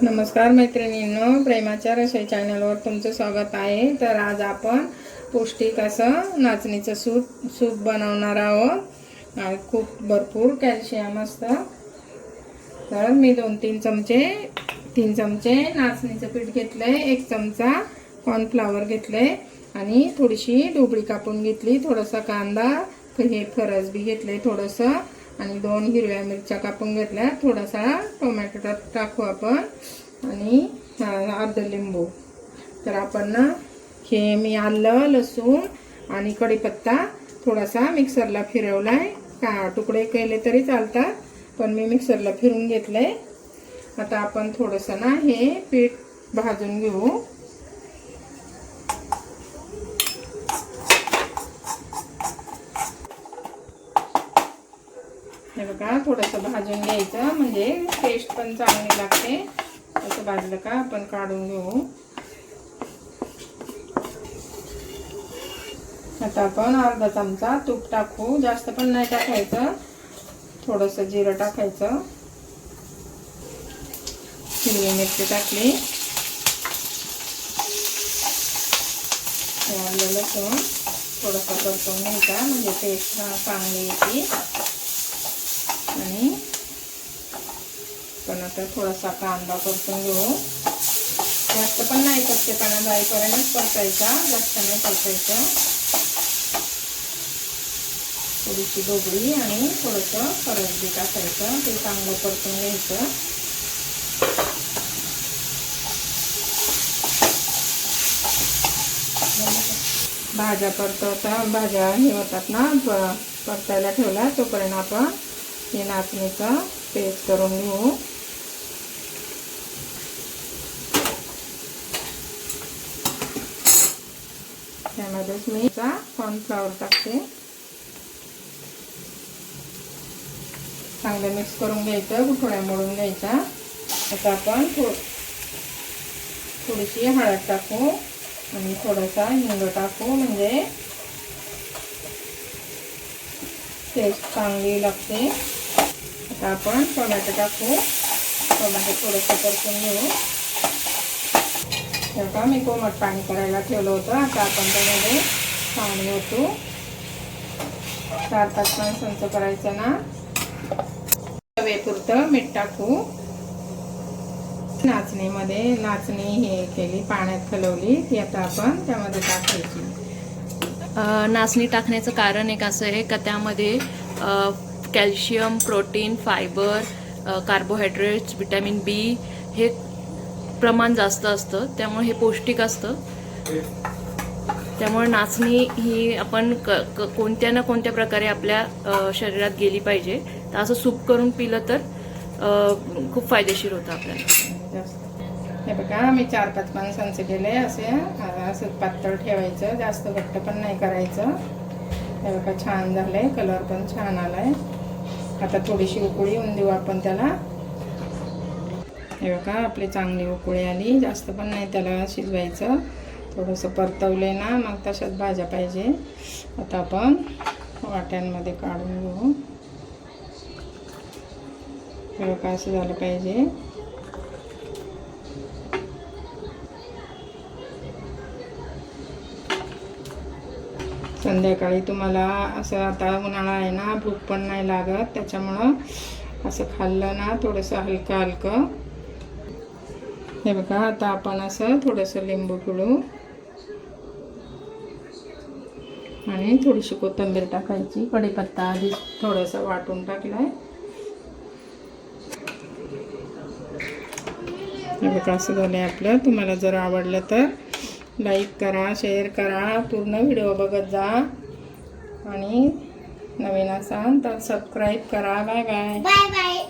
नमस्कार मैत्रिणींनो, प्रेमाच्या रसोई चॅनलवर तुमचं स्वागत आहे। तर आज आपण पौष्टिक असं नाचणीचं सूप बनवणार आहोत आणि खूप भरपूर कॅल्शियम असतं। तर मी 2-3 चमचे नाचणीचं पीठ घेतलंय, 1 चमचा कॉर्नफ्लॉवर घेतलंय आणि थोडीशी ढोबळी कापून घेतली, थोडासा कांदा, हे फरसबी घेतले थोडंसं आणि 2 हिरव्या मिरच्या कापून घेतल्या, थोडासा टोमॅटो टाकू आपण आणि अर्ध लिंबू। तर आपण ना हे मी आलं, लसूण आणि कढीपत्ता थोडासा मिक्सरला फिरवलाय, का तुकडे केले तरी चालतात, पण मी मिक्सरला फिरून घेतलंय। आता आपण थोडंसं ना हे पीठ भाजून घेऊ। हे बघा, थोडंसं भाजून घ्यायचं म्हणजे टेस्ट पण चांगली लागते। असं भाजलं का आपण काढून घेऊ। आता आपण अर्धा चमचा तूप टाकू, जास्त पण नाही टाकायचं, थोडंसं जिरं टाकायचं, हिरवी मिरची टाकली, लसूण थोडंसं परतून घ्यायचा म्हणजे टेस्ट चांगली येते। आणि पण आता थोडासा कांदा परतून घेऊ, जास्त पण नाही, कच्चेपणा जाईपर्यंतच परतायचा, जास्त नाही परतायचं। थोडीशी ढोबळी आणि थोडंसं फरसबी टाकायचं, ते चांगलं परतून घ्यायचं। भाज्या हे होतात ना, परतायला ठेवला, तोपर्यंत आपण हे नाचणीचं पेस्ट करून घेऊ। त्यामध्येच मी कॉर्नफ्लॉवर टाकते, चांगलं मिक्स करून घ्यायचं, गुठळ्या मोडून घ्यायच्या। आता आपण थोडीशी हळद टाकू आणि थोडासा हिंग टाकू म्हणजे टेस्ट चांगली लागते। आता आपण टोमॅटो टाकू, टोमॅटो थोडंसं परतून घेऊ। तेव्हा मी कोमट पाणी करायला ठेवलं होतं, आता आपण त्यामध्ये पाणी ओतू। 4-5 माणसांचं करायचं ना। चवीपुरतं मीठ टाकू। नाचणी हे केली, पाण्यात खलवली, ती आता आपण त्यामध्ये टाकायची। नाचणी टाकण्याचं कारण एक असं आहे का त्यामध्ये calcium, protein, fibre, carbohydrates, vitamin B हे प्रमाण जास्त असतं, त्यामुळे हे पौष्टिक असतं। त्यामुळे नाचणी ही आपण कोणत्या ना कोणत्या प्रकारे आपल्या शरीरात गेली पाहिजे। तर असं सूप करून पिलं तर खूप फायदेशीर होतं आपल्याला। हे बघा, मी 4-5 माणसांचे केले, असं पातळ ठेवायचं, जास्त घट्ट पण नाही करायचं। हे बघा, छान झालंय, कलर पण छान आलाय। आता थोडीशी उकळी येऊन देऊ आपण त्याला। हे बघा, आपली चांगली उकळी आली, जास्त पण नाही त्याला शिजवायचं, थोडंसं परतवले ना मग तशाच भाज्या पाहिजे। आता आपण वाट्यांमध्ये काढून घेऊ। हे बघा, असं झालं पाहिजे। संध्याकाळी तुम्हाला असं, आता उन्हाळा आहे ना, भूक पण नाही लागत, त्याच्यामुळं असं खाल्लं ना थोडंसं हलकं हलकं। हे बघा, आता आपण असं थोडंसं लिंबू पिळू आणि थोडीशी कोथिंबीर टाकायची, कढीपत्ता आधी थोडंसं वाटून टाकलाय। हे बघा, असं झालंय आपलं। तुम्हाला जर आवडलं तर लाईक करा, शेअर करा, पूर्ण व्हिडिओ बघत जा आणि नवीन असाल तर सबस्क्राईब करा। Bye bye.